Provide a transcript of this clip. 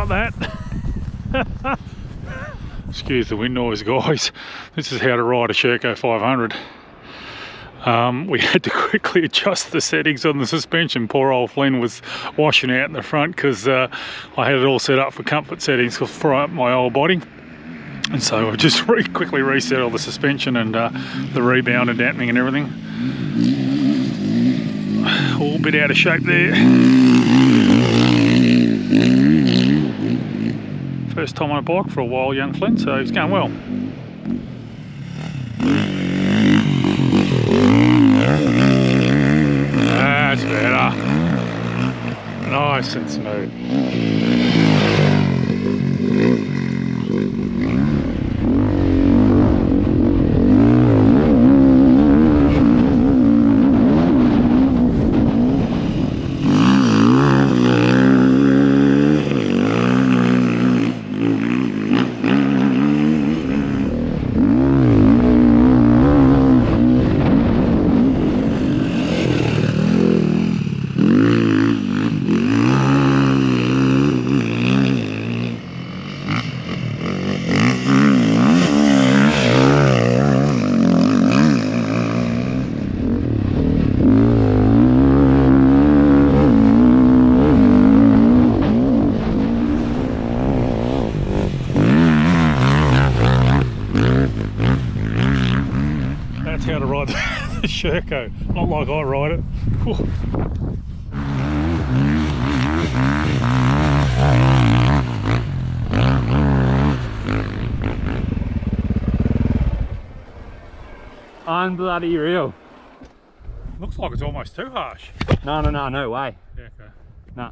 got that. Excuse the wind noise, guys. This is how to ride a Sherco 500. We had to quickly adjust the settings on the suspension. Poor old Flynn was washing out in the front because I had it all set up for comfort settings for my old body. And so I just quickly reset all the suspension and the rebound and dampening and everything. All a bit out of shape there. First time on a bike for a while, young Flynn, so he's going well. That's better. Nice and smooth. That's how to ride the Sherco, not like I ride it. Whew. Unbloody real. Looks like it's almost too harsh. No way. Yeah, okay. No.